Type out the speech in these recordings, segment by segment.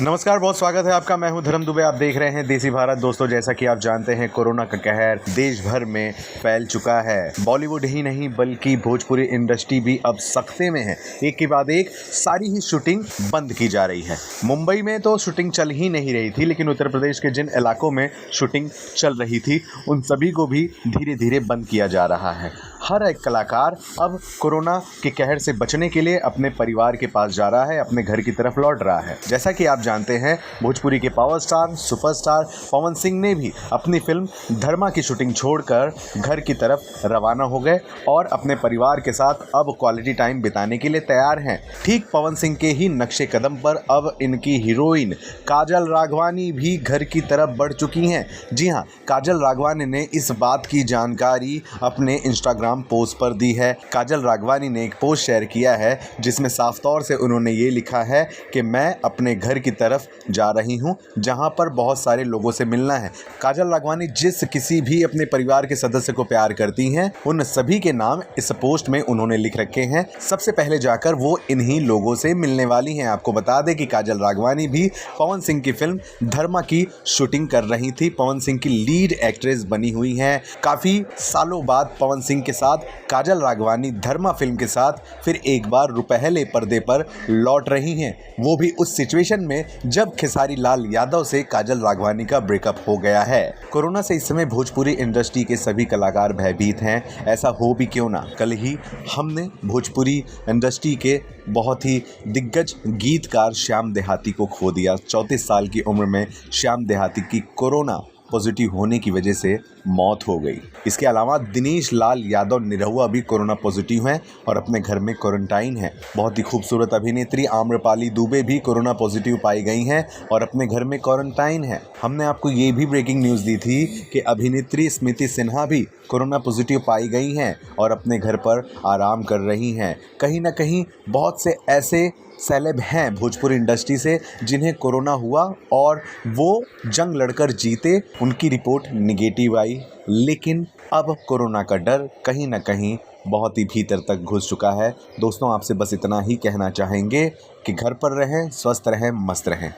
नमस्कार, बहुत स्वागत है आपका। मैं हूं धर्म दुबे। आप देख रहे हैं देसी भारत। दोस्तों, जैसा कि आप जानते हैं, कोरोना का कहर देश भर में फैल चुका है। बॉलीवुड ही नहीं बल्कि भोजपुरी इंडस्ट्री भी अब सख्ते में है। एक के बाद एक सारी ही शूटिंग बंद की जा रही है। मुंबई में तो शूटिंग चल ही नहीं रही थी, लेकिन उत्तर प्रदेश के जिन इलाकों में शूटिंग चल रही थी उन सभी को भी धीरे धीरे बंद किया जा रहा है। हर एक कलाकार अब कोरोना के कहर से बचने के लिए अपने परिवार के पास जा रहा है, अपने घर की तरफ लौट रहा है। जैसा कि आप जानते हैं, भोजपुरी के power star superstar Pawan Singh ने भी अपनी फिल्म धर्मा की शूटिंग छोड़कर घर की तरफ रवाना हो गए और अपने परिवार के साथ अब क्वालिटी टाइम बिताने के लिए तैयार हैं। ठीक पवन सिंह के ही नक्शे कदम पर अब इनकी हीरोइन काजल राघवानी भी घर की तरफ बढ़ चुकी हैं। जी हाँ, काजल राघवानी ने इस बात की जानकारी अपने इंस्टाग्राम पोस्ट पर दी है। काजल राघवानी ने एक पोस्ट शेयर किया है जिसमें साफ तौर से उन्होंने ये लिखा है कि मैं अपने घर की तरफ जा रही हूं, जहां पर बहुत सारे लोगों से मिलना है। काजल राघवानी जिस किसी भी अपने परिवार के सदस्य को प्यार करती हैं, उन सभी के नाम इस पोस्ट में उन्होंने लिख रखे हैं। सबसे पहले जाकर वो इन्हीं लोगों से मिलने वाली हैं। आपको बता दें कि काजल राघवानी भी पवन सिंह की फिल्म धर्मा की शूटिंग कर रही थी। पवन सिंह की लीड एक्ट्रेस बनी हुई हैं। काफ़ी सालों बाद पवन सिंह के साथ काजल राघवानी धर्मा फिल्म के साथ फिर एक बार रुपहले पर्दे पर लौट रही हैं, वो भी उस सिचुएशन में जब खेसारी लाल यादव से काजल राघवानी का ब्रेकअप हो गया है। कोरोना से इस समय भोजपुरी इंडस्ट्री के सभी कलाकार भयभीत हैं। ऐसा हो भी क्यों ना, कल ही हमने भोजपुरी इंडस्ट्री के बहुत ही दिग्गज गीतकार श्याम देहाती को खो दिया। 34 साल की उम्र में श्याम देहाती की कोरोना पॉजिटिव होने की वजह से मौत हो गई। इसके अलावा दिनेश लाल यादव निरहुआ भी कोरोना पॉजिटिव हैं और अपने घर में क्वारंटाइन है। बहुत ही खूबसूरत अभिनेत्री आम्रपाली दुबे भी कोरोना पॉजिटिव पाई गई हैं और अपने घर में क्वारंटाइन है। हमने आपको ये भी ब्रेकिंग न्यूज़ दी थी कि अभिनेत्री स्मृति सिन्हा भी कोरोना पॉजिटिव पाई गई हैं और अपने घर पर आराम कर रही हैं। कहीं ना कहीं बहुत से ऐसे सेलेब हैं भोजपुरी इंडस्ट्री से जिन्हें कोरोना हुआ और वो जंग लड़कर जीते, उनकी रिपोर्ट निगेटिव आई, लेकिन अब कोरोना का डर कहीं ना कहीं बहुत ही भीतर तक घुस चुका है। दोस्तों, आपसे बस इतना ही कहना चाहेंगे कि घर पर रहें, स्वस्थ रहें, मस्त रहें,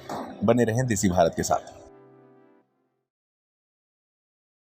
बने रहें देसी भारत के साथ।